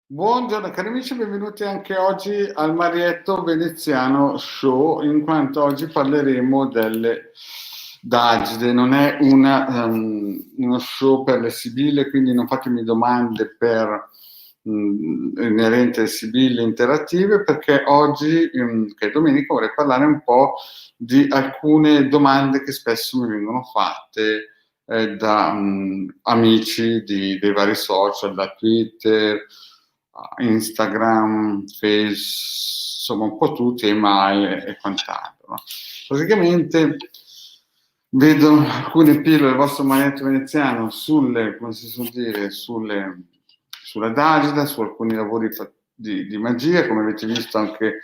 Buongiorno cari amici, benvenuti anche oggi al Marietto Veneziano Show, in quanto oggi parleremo delle Dagide. Non è uno show per le sibille, quindi non fatemi domande inerenti alle sibille interattive, perché oggi, che è domenica, vorrei parlare un po' di alcune domande che spesso mi vengono fatte da amici dei vari social, da Twitter, Instagram, Face, insomma un po' tutti, email e quant'altro. No? Praticamente vedo alcune pillole del vostro magnetro veneziano come si suol dire, sulla Dagida, su alcuni lavori di magia, come avete visto anche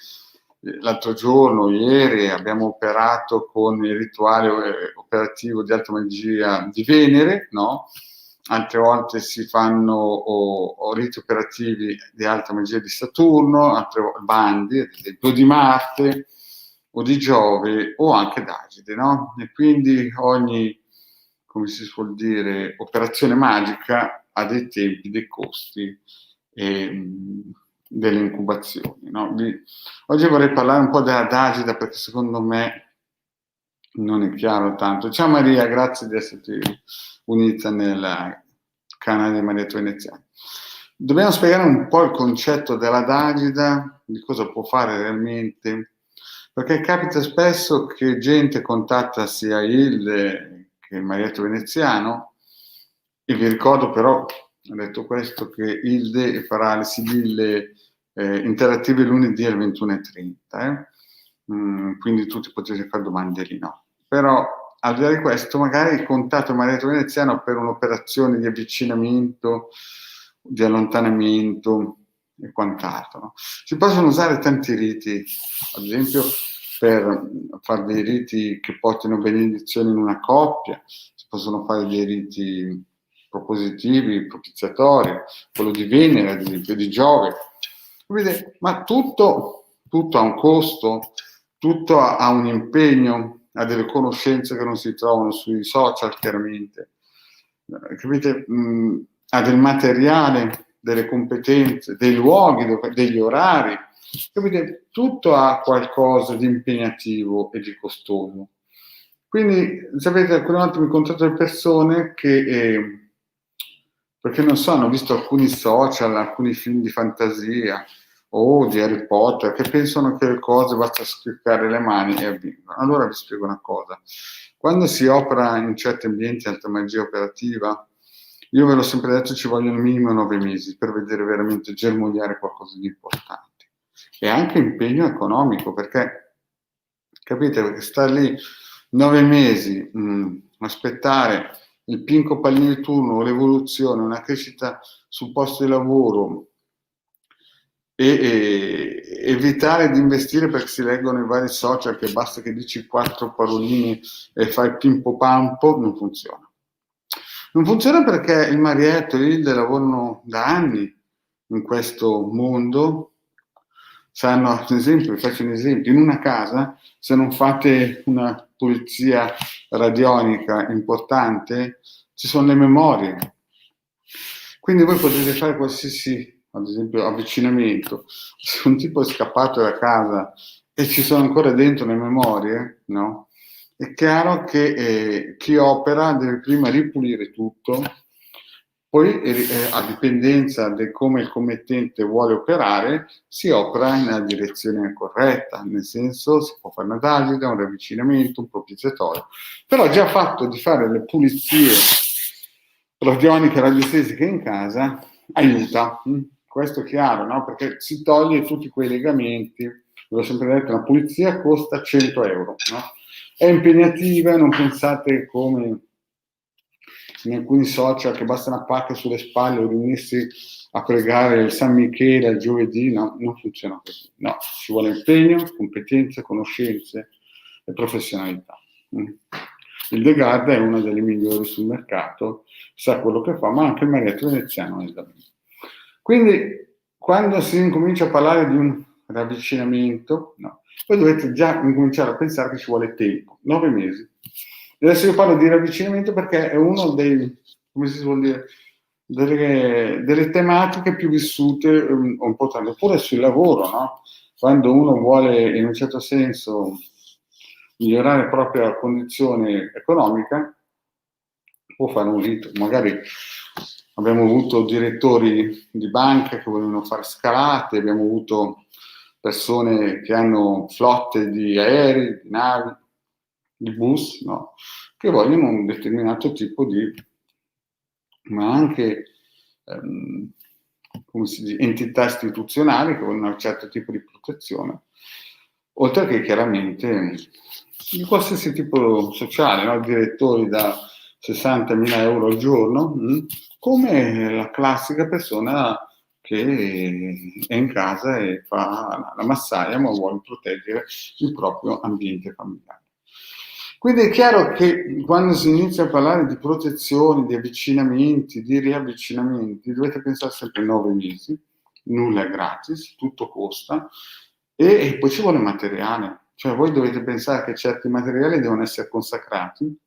l'altro giorno, ieri, abbiamo operato con il rituale operativo di alta magia di Venere, no? Altre volte si fanno o riti operativi di alta magia di Saturno, altre bandi, ad esempio di Marte o di Giove o anche d'Agide, no? E quindi ogni, come si suol dire, operazione magica ha dei tempi, dei costi e delle incubazioni, no? Oggi vorrei parlare un po' della d'Agida perché secondo me non è chiaro tanto. Ciao Maria, grazie di esserti unita nel canale di Marietto Veneziano. Dobbiamo spiegare un po' il concetto della Dagida, di cosa può fare realmente, perché capita spesso che gente contatta sia Hilde che Marietto Veneziano, e vi ricordo però, ho detto questo, che Hilde farà le sibille interattive lunedì alle 21:30, quindi tutti potete fare domande lì, no? Però al di là di questo, magari contatto il Marietto Veneziano per un'operazione di avvicinamento, di allontanamento e quant'altro. No? Si possono usare tanti riti, ad esempio per fare dei riti che portino benedizione in una coppia, si possono fare dei riti propositivi, propiziatori, quello di Venere, ad esempio, di Giove. Ma tutto ha un costo, tutto ha un impegno, ha delle conoscenze che non si trovano sui social, chiaramente. Capite? Ha del materiale, delle competenze, dei luoghi, degli orari. Capite? Tutto ha qualcosa di impegnativo e di costoso. Quindi, sapete, alcune volte mi incontrato delle persone che, perché non so, hanno visto alcuni social, alcuni film di fantasia o di Harry Potter, che pensano che le cose basta scriccare le mani e avvengono. Allora vi spiego una cosa. Quando si opera in certi ambienti alta magia operativa, io ve l'ho sempre detto, ci vogliono minimo 9 mesi per vedere veramente germogliare qualcosa di importante. E anche impegno economico, perché, capite, perché stare lì 9 mesi, aspettare il pinco pallino di turno, l'evoluzione, una crescita sul posto di lavoro e evitare di investire perché si leggono i vari social che basta che dici 4 paroline e fai pimpo pampo, non funziona. Non funziona perché il Marietto e Hilde lavorano da anni in questo mondo, sanno, ad esempio, vi faccio un esempio, in una casa, se non fate una pulizia radionica importante, ci sono le memorie. Quindi voi potete fare qualsiasi, ad esempio, avvicinamento. Se un tipo è scappato da casa e ci sono ancora dentro le memorie, no? È chiaro che chi opera deve prima ripulire tutto, poi a dipendenza di come il commettente vuole operare, si opera nella direzione corretta, nel senso si può fare una dagida, un ravvicinamento, un propiziatorio. Però già fatto di fare le pulizie radioniche e radiestesiche in casa aiuta. Questo è chiaro, no? Perché si toglie tutti quei legamenti. L'ho sempre detto, una pulizia costa 100 euro, no? È impegnativa, non pensate come in alcuni social che basta una pacca sulle spalle o riunirsi a pregare il San Michele il giovedì, no, non funziona così. No, ci vuole impegno, competenze, conoscenze e professionalità. Il De Garda è una delle migliori sul mercato, sa quello che fa, ma anche il Marietto Veneziano è da me. Quindi, quando si incomincia a parlare di un ravvicinamento, no, poi dovete già incominciare a pensare che ci vuole tempo, 9 mesi. Adesso io parlo di ravvicinamento perché è uno dei, come si vuol dire, delle tematiche più vissute un po' tanto, oppure sul lavoro, no? Quando uno vuole in un certo senso migliorare la propria condizione economica, può fare un rito. Magari abbiamo avuto direttori di banche che volevano fare scalate, abbiamo avuto persone che hanno flotte di aerei, di navi, di bus, no? Che vogliono un determinato tipo di, ma anche come si dice, entità istituzionali che vogliono un certo tipo di protezione, oltre che chiaramente di qualsiasi tipo sociale, no? Direttori da 60.000 euro al giorno, come la classica persona che è in casa e fa la massaia ma vuole proteggere il proprio ambiente familiare. Quindi è chiaro che quando si inizia a parlare di protezione, di avvicinamenti, di riavvicinamenti, dovete pensare sempre a 9 mesi, nulla è gratis, tutto costa e poi ci vuole materiale. Cioè voi dovete pensare che certi materiali devono essere consacrati.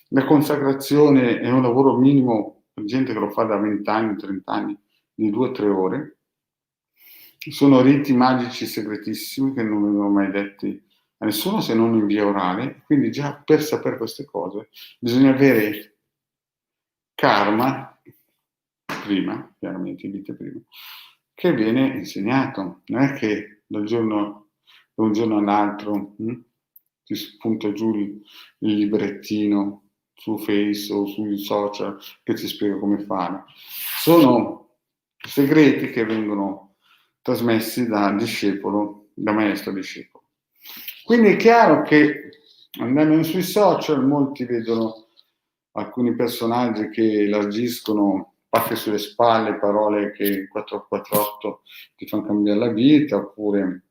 La consacrazione è un lavoro minimo per gente che lo fa da 20 anni, 30 anni, di 2-3 ore. Sono riti magici segretissimi che non vengono mai detti a nessuno se non in via orale, quindi già per sapere queste cose bisogna avere karma prima, chiaramente vite prima, che viene insegnato. Non è che da un giorno all'altro ti spunta giù il librettino su Face o sui social che ti spiega come fare. Sono segreti che vengono trasmessi da discepolo, da maestro a discepolo. Quindi è chiaro che andando sui social molti vedono alcuni personaggi che elargiscono pacche sulle spalle, parole che in 448 ti fanno cambiare la vita, oppure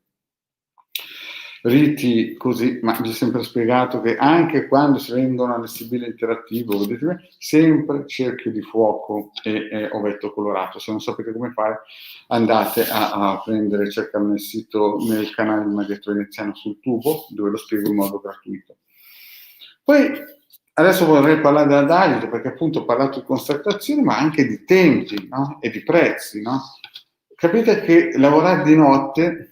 riti così, ma vi ho sempre spiegato che anche quando si vengono alle sibille interattivo, vedete, sempre cerchio di fuoco e ovetto colorato. Se non sapete come fare, andate a prendere, cercare nel sito, nel canale di Maestro Veneziano sul tubo, dove lo spiego in modo gratuito. Poi adesso vorrei parlare dell'adagito, perché appunto ho parlato di consacrazione, ma anche di tempi, no? E di prezzi, no? Capite che lavorare di notte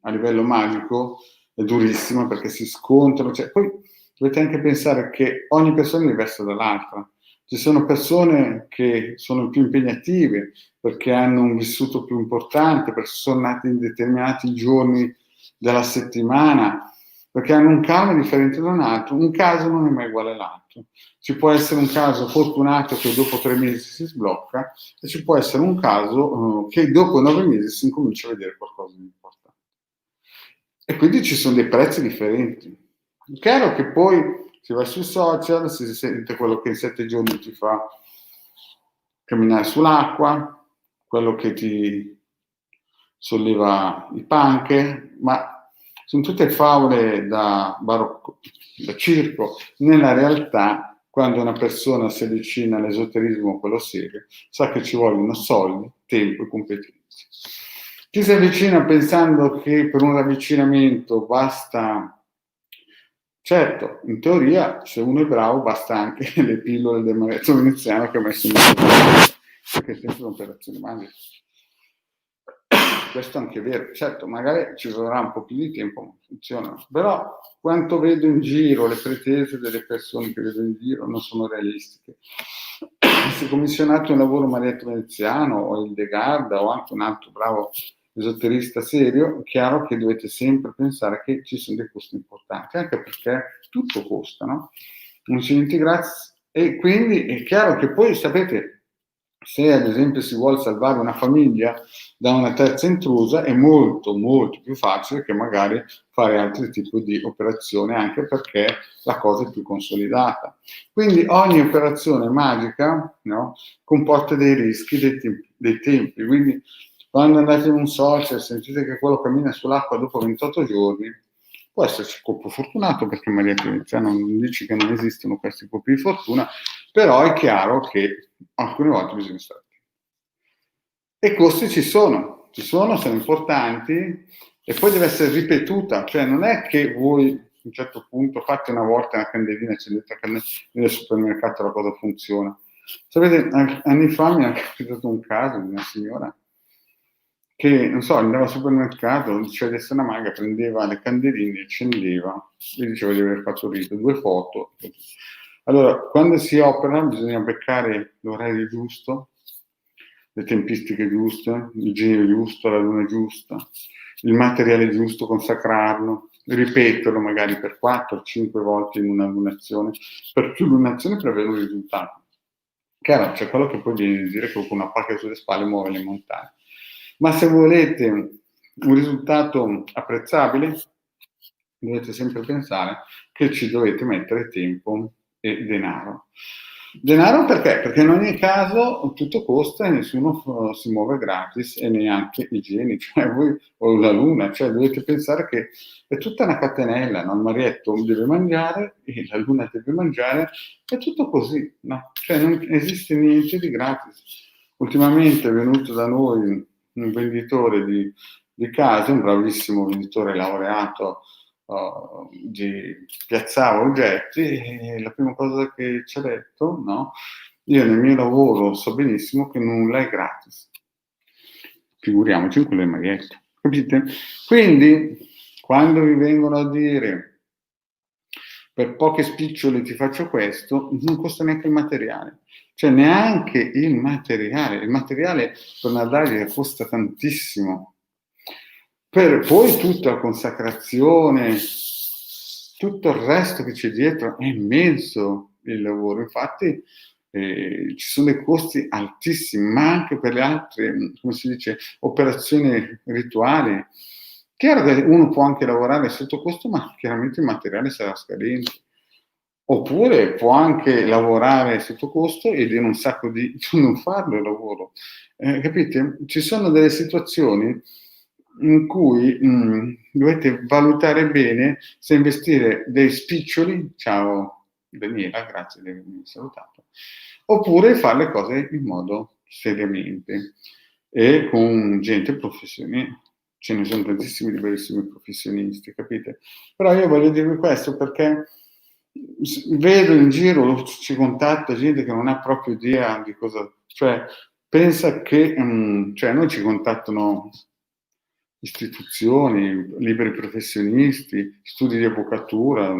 a livello magico è durissimo perché si scontrano, cioè, poi dovete anche pensare che ogni persona è diversa dall'altra. Ci sono persone che sono più impegnative perché hanno un vissuto più importante, perché sono nati in determinati giorni della settimana, perché hanno un karma differente da un altro. Un caso non è mai uguale all'altro. Ci può essere un caso fortunato che dopo 3 mesi si sblocca e ci può essere un caso che dopo 9 mesi si incomincia a vedere qualcosa di importante. E quindi ci sono dei prezzi differenti. È chiaro che poi si va sui social, si sente quello che in 7 giorni ti fa camminare sull'acqua, quello che ti solleva i panche, ma sono tutte favole da barocco, da circo. Nella realtà, quando una persona si avvicina all'esoterismo, quello serio, sa che ci vogliono soldi, tempo e competenze. Chi si avvicina pensando che per un ravvicinamento basta, certo, in teoria, se uno è bravo, basta anche le pillole del maestro veneziano che ha messo in modo, perché è sempre un'operazione magica. Questo è anche vero, certo, magari ci vorrà un po' più di tempo, ma funziona. Però quanto vedo in giro, le pretese delle persone che vedo in giro non sono realistiche. Se commissionate un lavoro maestro veneziano o il De Garda o anche un altro bravo esoterista serio, è chiaro che dovete sempre pensare che ci sono dei costi importanti, anche perché tutto costa, no? Non ci integrati, e quindi è chiaro che poi sapete, se ad esempio si vuole salvare una famiglia da una terza intrusa è molto molto più facile che magari fare altri tipi di operazioni, anche perché la cosa è più consolidata. Quindi ogni operazione magica, no, comporta dei rischi, dei tempi. Quindi quando andate in un social e sentite che quello cammina sull'acqua dopo 28 giorni, può esserci colpo fortunato, perché Maria Teresa non dice che non esistono questi colpi di fortuna, però è chiaro che alcune volte bisogna stare attenti. E i costi ci sono, sono importanti, e poi deve essere ripetuta, cioè non è che voi a un certo punto fate una volta una candelina, accendete la candelina nel supermercato, la cosa funziona. Sapete, anni fa mi è capitato un caso di una signora che, non so, andava al supermercato, diceva di essere una maga, prendeva le candeline, accendeva e diceva di aver fatto il rito, 2 foto. Allora, quando si opera bisogna beccare l'orario giusto, le tempistiche giuste, il genio giusto, la luna giusta, il materiale giusto, consacrarlo, ripeterlo magari per 4-5 volte in una lunazione, per più lunazioni per avere un risultato. Chiaro, c'è quello che poi viene a dire che con una pacca sulle spalle muove le montagne. Ma se volete un risultato apprezzabile, dovete sempre pensare che ci dovete mettere tempo e denaro. Denaro perché? Perché in ogni caso tutto costa e nessuno si muove gratis e neanche i geni, cioè voi o la luna, cioè dovete pensare che è tutta una catenella, no? Il marietto deve mangiare e la luna deve mangiare, è tutto così, no? Cioè non esiste niente di gratis. Ultimamente è venuto da noi un venditore di case, un bravissimo venditore laureato, piazzava oggetti e la prima cosa che ci ha detto, no? Io nel mio lavoro so benissimo che nulla è gratis, figuriamoci in quello del marietto, capite? Quindi quando vi vengono a dire per poche spicciole ti faccio questo, non costa neanche il materiale, cioè neanche il materiale per una daga costa tantissimo. Per poi tutta la consacrazione, tutto il resto che c'è dietro è immenso il lavoro. Infatti ci sono dei costi altissimi, ma anche per le altre, come si dice, operazioni rituali. Chiaro che uno può anche lavorare sotto costo, ma chiaramente il materiale sarà scadente. Oppure può anche lavorare sotto costo e dire un sacco di non farlo il lavoro. Capite? Ci sono delle situazioni in cui dovete valutare bene se investire dei spiccioli, ciao Daniela, grazie di avermi salutato, oppure fare le cose in modo seriamente e con gente professionista. Ce ne sono tantissimi di bellissimi professionisti, capite? Però io voglio dirvi questo perché vedo in giro, ci contatta gente che non ha proprio idea di cosa, cioè pensa che, cioè noi ci contattano istituzioni, liberi professionisti, studi di avvocatura,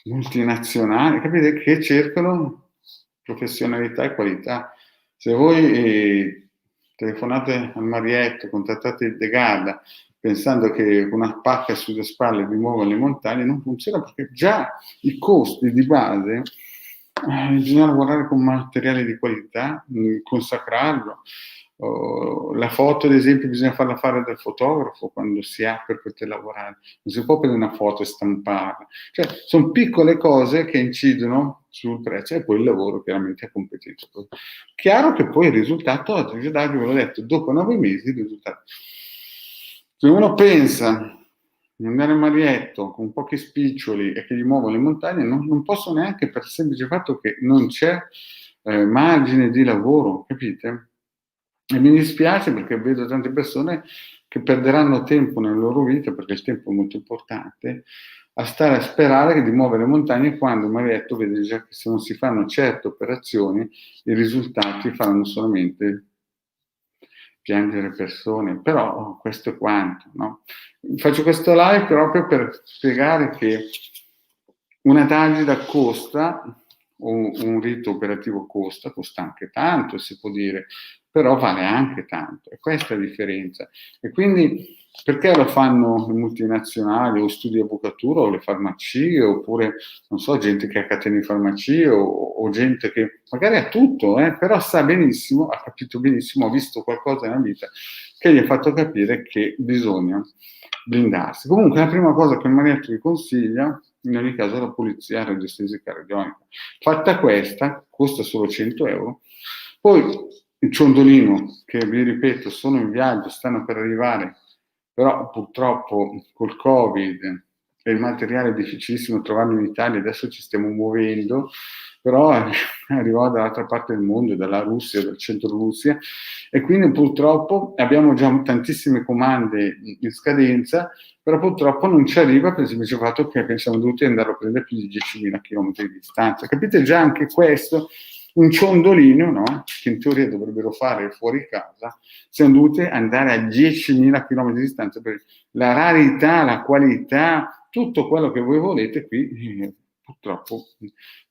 multinazionali, capite, che cercano professionalità e qualità. Se voi telefonate al Marietto, contattate il De Garda, pensando che con una pacca sulle spalle vi muovono le montagne, non funziona perché già i costi di base bisogna lavorare con materiali di qualità, consacrarlo. La foto, ad esempio, bisogna farla fare dal fotografo quando si ha per poter lavorare. Non si può prendere una foto e stamparla. Cioè, sono piccole cose che incidono sul prezzo e poi il lavoro chiaramente è competenza. Chiaro che poi il risultato, ve l'ho detto, dopo 9 mesi il risultato. Se uno pensa di andare a Marietto con pochi spiccioli e che gli muovono le montagne, non posso neanche per il semplice fatto che non c'è margine di lavoro, capite? E mi dispiace perché vedo tante persone che perderanno tempo nella loro vita, perché il tempo è molto importante, a stare a sperare di muovere le montagne quando Marietto vede già che se non si fanno certe operazioni i risultati faranno solamente piangere persone, però questo è quanto, no? Faccio questo live proprio per spiegare che una tagida costa, o un rito operativo costa anche tanto, si può dire, però vale anche tanto, e questa è la differenza. E quindi perché lo fanno le multinazionali o studi di avvocatura o le farmacie, oppure, non so, gente che ha catene di farmacie o gente che magari ha tutto, però sa benissimo, ha capito benissimo, ha visto qualcosa nella vita che gli ha fatto capire che bisogna blindarsi. Comunque la prima cosa che il Marietto vi consiglia, in ogni caso, è la pulizia radiostesica radionica. Fatta questa, costa solo 100 euro. Poi il ciondolino, che vi ripeto, sono in viaggio, stanno per arrivare, però purtroppo col Covid è il materiale difficilissimo trovarlo in Italia, adesso ci stiamo muovendo, però arrivò dall'altra parte del mondo, dalla Russia, dal centro Russia, e quindi purtroppo abbiamo già tantissime comande in scadenza, però purtroppo non ci arriva per il semplice fatto che siamo dovuti andare a prendere più di 10.000 km di distanza. Capite già anche questo? un ciondolino, no? Che in teoria dovrebbero fare fuori casa, siamo dovuti andare a 10.000 km di distanza per la rarità, la qualità, tutto quello che voi volete qui, purtroppo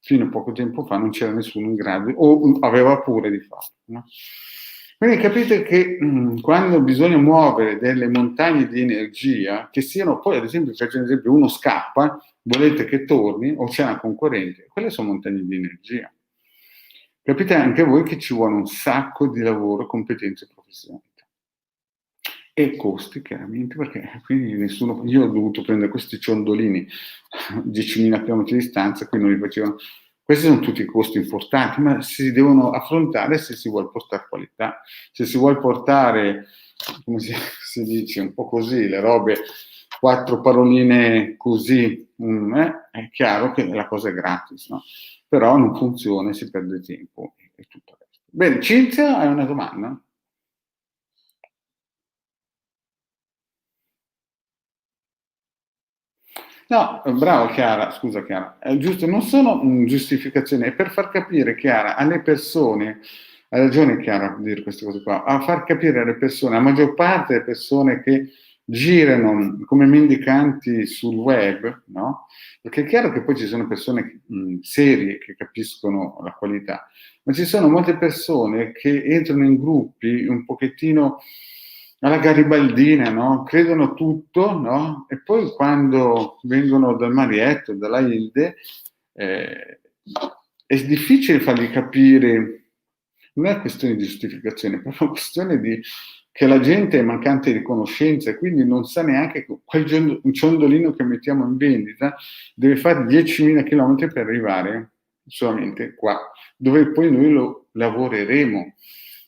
fino a poco tempo fa non c'era nessuno in grado o aveva paura di farlo, no? Quindi capite che quando bisogna muovere delle montagne di energia, che siano poi, ad esempio, faccio un esempio, uno scappa, volete che torni, o c'è una concorrente, quelle sono montagne di energia. Capite anche voi che ci vuole un sacco di lavoro, competenze e professionalità. E costi, chiaramente, perché quindi nessuno, io ho dovuto prendere questi ciondolini a 10.000 km di distanza, qui non li facevano. Questi sono tutti costi importanti, ma si devono affrontare se si vuole portare qualità, se si vuole portare, come si dice, un po' così, le robe, 4 paroline così, è chiaro che la cosa è gratis, no? Però non funziona, si perde tempo e tutto il resto. Bene, Cinzia, hai una domanda? No, bravo Chiara, scusa Chiara, giusto, non sono giustificazioni, è per far capire Chiara alle persone, ha ragione Chiara a dire queste cose qua, a far capire alle persone, la maggior parte delle persone che girano come mendicanti sul web, no? Perché è chiaro che poi ci sono persone serie che capiscono la qualità, ma ci sono molte persone che entrano in gruppi un pochettino alla garibaldina, no? Credono tutto, no? E poi quando vengono dal Marietto, dalla Hilde, è difficile fargli capire, non è questione di giustificazione, è proprio questione di che la gente è mancante di conoscenza e quindi non sa neanche quel ciondolino che mettiamo in vendita deve fare 10.000 km per arrivare solamente qua, dove poi noi lo lavoreremo.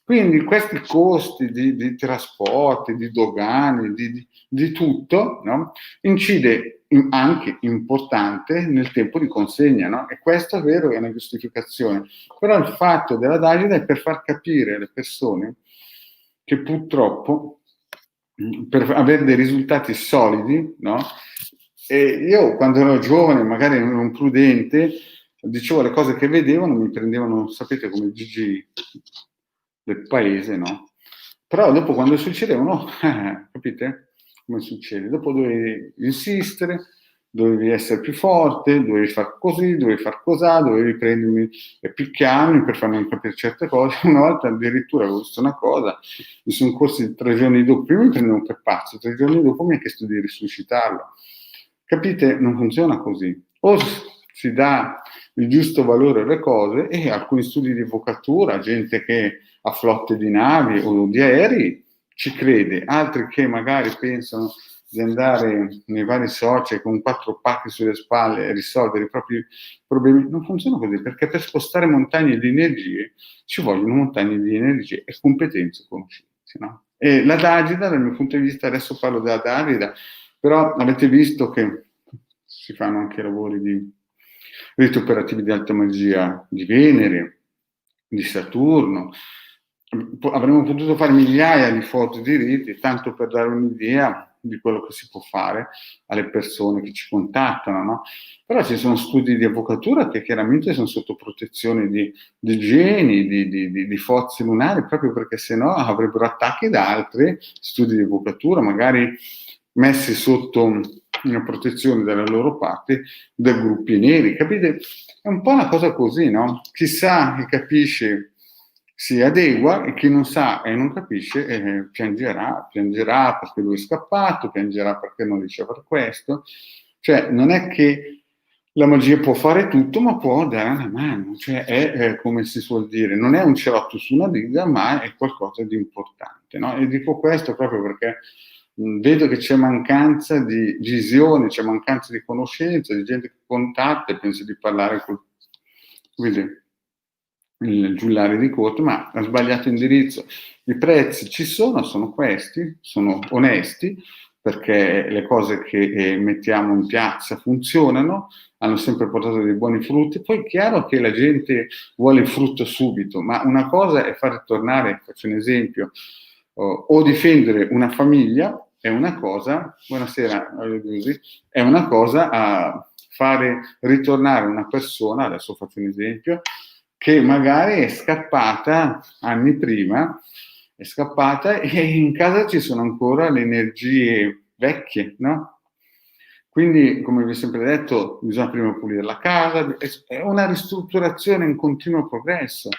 Quindi questi costi di trasporti, di dogane, di tutto, no? Incide anche importante nel tempo di consegna, no? E questo è vero, è una giustificazione. Però il fatto della Davide è per far capire alle persone che purtroppo per avere dei risultati solidi, no? E io quando ero giovane, magari ero prudente, dicevo le cose che vedevano, mi prendevano, sapete, come Gigi del paese, no? Però dopo quando succedevano, capite? Come succede? Dopo dovevi insistere, dovevi essere più forte, dovevi far così, dovevi far cosà, dovevi prendermi e picchiarmi per farmi capire certe cose. Una volta addirittura avevo visto una cosa, mi sono corsi 3 giorni dopo, prima mi prendevano per pazzo, 3 giorni dopo mi ha chiesto di risuscitarlo. Capite? Non funziona così. O si dà il giusto valore alle cose e alcuni studi di avvocatura, gente che ha flotte di navi o di aerei ci crede, altri che magari pensano di andare nei vari social con 4 pacchi sulle spalle e risolvere i propri problemi. Non funziona così, perché per spostare montagne di energie ci vogliono montagne di energie e competenze e conoscenze, no? E la Dagida, dal mio punto di vista, adesso parlo della Dagida, però avete visto che si fanno anche lavori di riti operativi di alta magia di Venere, di Saturno. Avremmo potuto fare migliaia di foto di riti, tanto per dare un'idea di quello che si può fare alle persone che ci contattano, no? Però ci sono studi di avvocatura che chiaramente sono sotto protezione di geni, di forze lunari, proprio perché sennò avrebbero attacchi da altri studi di avvocatura, magari messi sotto una protezione dalla loro parte da gruppi neri. Capite? È un po' una cosa così, no? Chi sa e capisce si adegua e chi non sa e non capisce piangerà perché lui è scappato, piangerà perché non riesce a fare questo. Cioè, non è che la magia può fare tutto, ma può dare una mano. Cioè, è come si suol dire, non è un cerotto su una diga, ma è qualcosa di importante, no? E dico questo proprio perché vedo che c'è mancanza di visione, c'è mancanza di conoscenza, di gente che contatta e pensa di parlare con il giullare di corte, ma ha sbagliato indirizzo. I prezzi ci sono questi, sono onesti, perché le cose che mettiamo in piazza funzionano, hanno sempre portato dei buoni frutti. Poi è chiaro che la gente vuole il frutto subito, ma una cosa è far tornare, faccio un esempio, o difendere una famiglia, è una cosa, buonasera, è una cosa a fare ritornare una persona, adesso faccio un esempio, che magari è scappata anni prima, è scappata e in casa ci sono ancora le energie vecchie, no? Quindi, come vi ho sempre detto, bisogna prima pulire la casa, è una ristrutturazione in continuo progresso.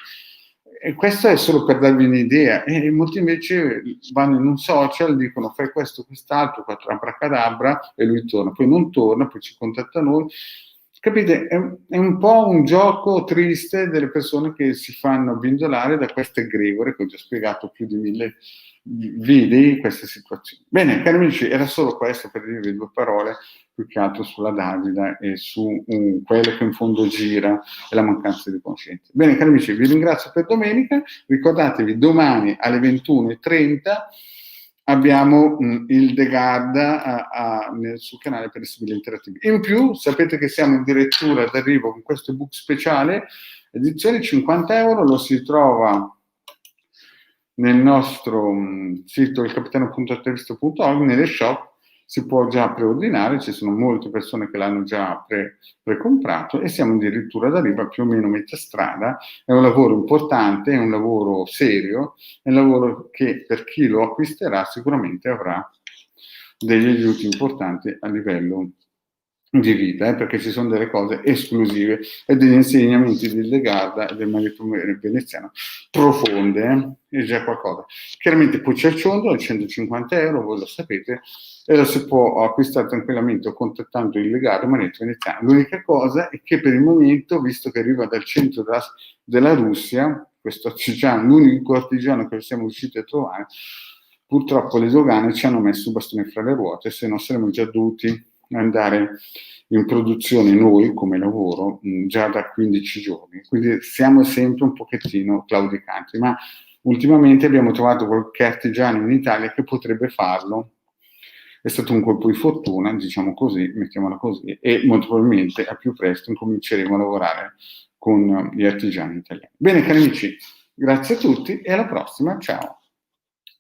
E questo è solo per darvi un'idea. E molti invece vanno in un social, dicono fai questo, quest'altro, abracadabra, e lui torna. Poi non torna, poi ci contatta noi. Capite? È un po' un gioco triste delle persone che si fanno abbindolare da queste egregore, che ho già spiegato più di 1000 vidi queste situazioni. Bene, cari amici, era solo questo per dirvi due parole, più che altro sulla Davida e su quello che in fondo gira e la mancanza di coscienza. Bene, cari amici, vi ringrazio per domenica. Ricordatevi, domani alle 21:30 abbiamo il The Guard sul canale per i civili interattivi. In più, sapete che siamo addirittura d'arrivo con questo ebook speciale, edizione 50 €, lo si trova nel nostro sito ilcapitano.attervisto.org, nelle shop si può già preordinare, ci sono molte persone che l'hanno già precomprato e siamo addirittura d'arrivo a più o meno metà strada. È un lavoro importante, è un lavoro serio, è un lavoro che per chi lo acquisterà sicuramente avrà degli aiuti importanti a livello di vita, perché ci sono delle cose esclusive e degli insegnamenti di Legarda e del marito veneziano profonde, è già qualcosa. Chiaramente poi c'è il ciondo, 150 €, voi lo sapete, e lo si può acquistare tranquillamente contattando il Legarda e il marito veneziano. L'unica cosa è che per il momento, visto che arriva dal centro della Russia, questo artigiano, l'unico artigiano che siamo riusciti a trovare, purtroppo le dogane ci hanno messo i bastoni fra le ruote, se no saremmo già dovuti andare in produzione noi come lavoro già da 15 giorni, quindi siamo sempre un pochettino claudicanti, ma ultimamente abbiamo trovato qualche artigiano in Italia che potrebbe farlo. È stato un colpo di fortuna, diciamo così, mettiamola così, e molto probabilmente a più presto incominceremo a lavorare con gli artigiani italiani. Bene, cari amici, grazie a tutti e alla prossima, ciao!